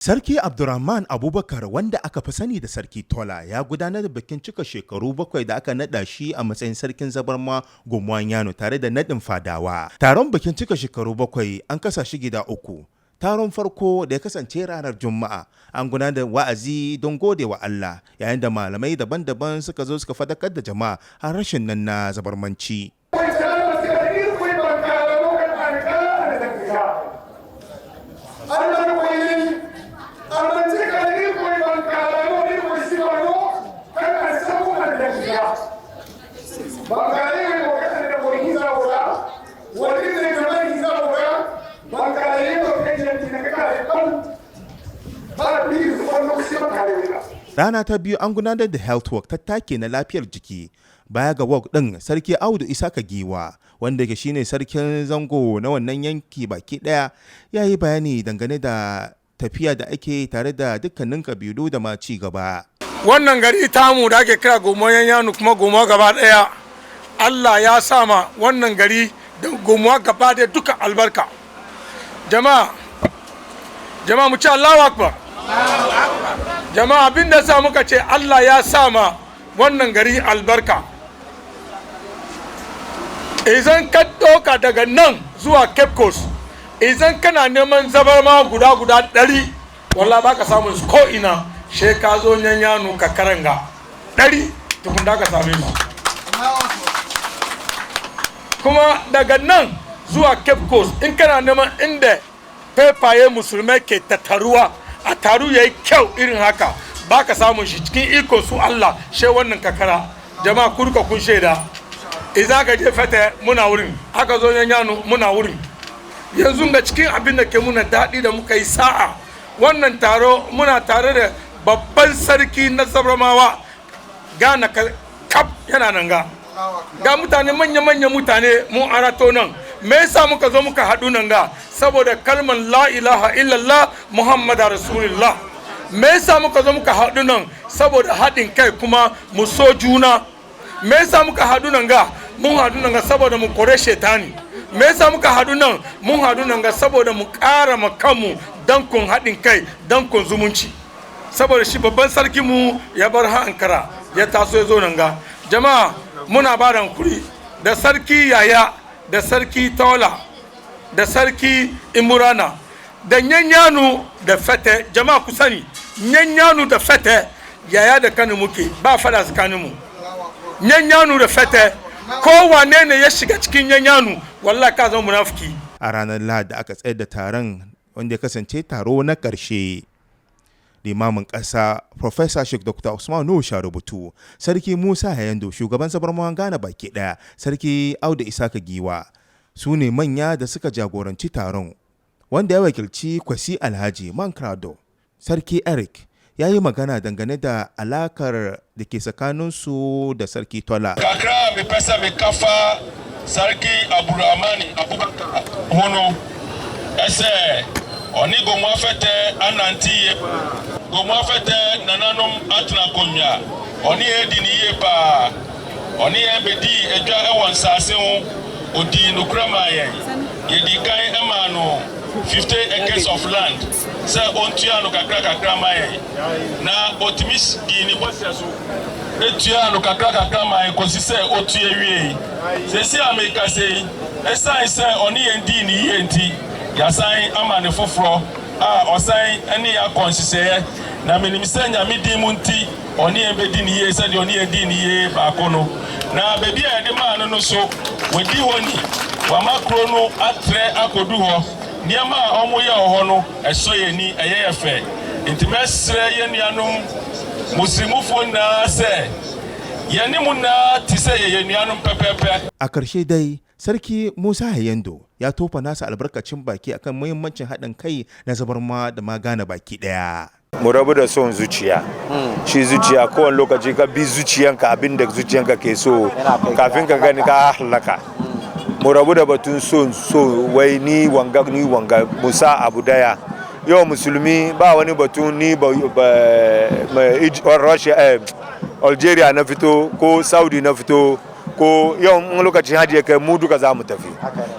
Sarki Abdul Rahman Abubakar, wanda aka fi sani da Sarki Tola, ya gudanar da bikin cika shekaru 7 da aka naɗa shi a matsayin Sarkin Zabarma Gomoa Nyannyano tare da naɗin fadawa. Taron bikin cika shekaru 7 an kasa shi gida 3. Taron farko da ya kasance ranar Juma'a an gudanar da wa'azi don gode wa Allah, yayin da malamai daban-daban suka zo suka fadakar da jama'a har rashin nan na zabarmanci. Rana ta biyu an gudanar da health work tattake na lafiyar jiki. Baya ga work ɗin, Sarki Audu Isaka Giwa, wanda ke shine sarkin zango na wannan yanki baki ɗaya, ya yi bayani dangane da tafiya da ake tare da dukkanin kabilu da ma ci gaba. Wannan gari tamu da ake kira Gomoa Nyannyano kuma Gomoa gaba ɗaya, Allah ya sama wannan gari da Gomoa gaba ɗaya duka albarka. Jama'a mu ci Allahu Akbar. Jama'a abin da sa muka ce Allah ya sama wannan gari albarka. Idan ka doka daga nan zuwa Cape Coast, idan kana neman zabarma guda 100, wallahi baka samu su ko ina, she ka zo Nyannyano ka karanga 100 tukun da ka same su. Kuma daga nan zuwa Cape Coast, in kana neman inda fefaye musulmai ke tattaruwa a taru yayi kyau irin haka, baka samun shi cikin iko su Allah, she wannan kakara. Jama'a kurka kun shaida, idan ka je fete muna wurin, aka zo Nyannyano muna wurin. Yanzu ga cikin abin da ke muna daɗi da muka yi sa'a, wannan taro muna tare da babban sarki na Zabarmawa, Ghana kap yana nan ga mutane manya-manya mutane mun arato nan. Me yasa muka zo muka haɗu nan ga? Saboda kalmar la ilaha illallah Muhammadu Rasulullah. Me yasa muka zo muka haɗu nan? Saboda haɗin kai kuma mu so juna. Me yasa muka haɗu nan ga? Mun haɗu nan ga saboda mu kore shetani. Me yasa muka haɗu nan? Mun haɗu nan ga saboda mu ƙara ma kanmu dankon haɗin kai, dankon zumunci. Saboda shi babban sarki mu ya bar Ankara, ya taso ya zo nan ga. Jama'a muna ba da hankuri da sarki Yaya, da sarki Tola, da sarki Imurana, da Nyannyano da Fete. Jama'a ku sani, Nyannyano da Fete Yaya da kanu muke, ba fada tsakaninmu. Nyannyano da Fete, kowane ne ya shiga cikin Nyannyano, wallahi ka zama munafiki. A ranar Lahadi aka tsayar da taron wanda ya kasance taro na ƙarshe. Limamin ƙasa Professor Sheikh Dr. Usman Rubutu, Sarki Musa Hayando, shugaban Zabarmawan Ghana baki ɗaya, Sarki Audu Isaka Giwa, su ne manya da suka jagoranci taron, wanda ya wakilci Kwasi Alhaji Mankrado. Sarki Eric ya yi magana dangane da alakar da ke tsakaninsu da Sarki Tola. Kakra mai fesa mai kafa Sarki Abdul Rahman Abubakar hono ese oni Gomoa fete ananti Gomoa fete nananom atuna konya oni edi ni ye pa oni ebedi edwa ewon sase ho odi nukrama yedi kan emano 50 acres of land se ontua no kakra maye na otimis di ni boseso etua no kakra maye konsise otue wie se si America sei esai se oni endi ni ye enti yasan amane foforo a osan ene ya konsise na menimse nyame di munti oni ebedi ni ye se di oni edi ni ye ba kono na bebi a de ma no so wedi honi wa makro no atre akodu ho niama a omo ye ho no eso ye ni eye efe intimesre ye nuanom muslimufo na se ye ni mu na tise ye nuanom pepepe. A karshe dai Sarki Musa Hayando ya tofa nasa albarkacin baki akan muhimmancin haɗin kai na Zabarma da ma Ghana baki ɗaya. Mu rabu da son zuciya. Shi zuciya kowane lokaci ka bi zuciyanka abin da zuciyanka ke so kafin ka gani ka halaka. Mu rabu da batun so wai ni wanga Musa abu daya. Yau musulmi ba wani batun ni Russia, Algeria na fito ko Saudi na fito ko yau lokacin hajji kai mu duka za mu tafi.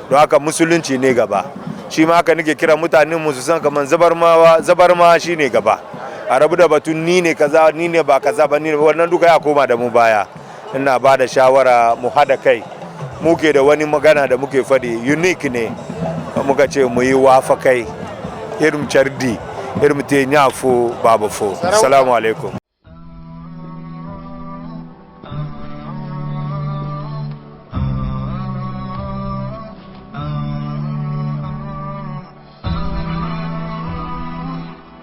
Don haka musulunci ne gaba. shi ma haka nake kira mutanen mu su san kaman zabarma shine gaba, a rabu da batun ni ne kaza ni ne ba kaza ba ni ne wannan duka ya koma da mu baya. Ina ba da shawara mu hada kai, muke da wani magana da muke faɗi unique ne, muka ce mu yi wafa kai irin cardi irin te nyafo babu fo. Assalamu alaikum.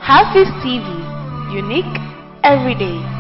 HAFIZ TV, unique every day.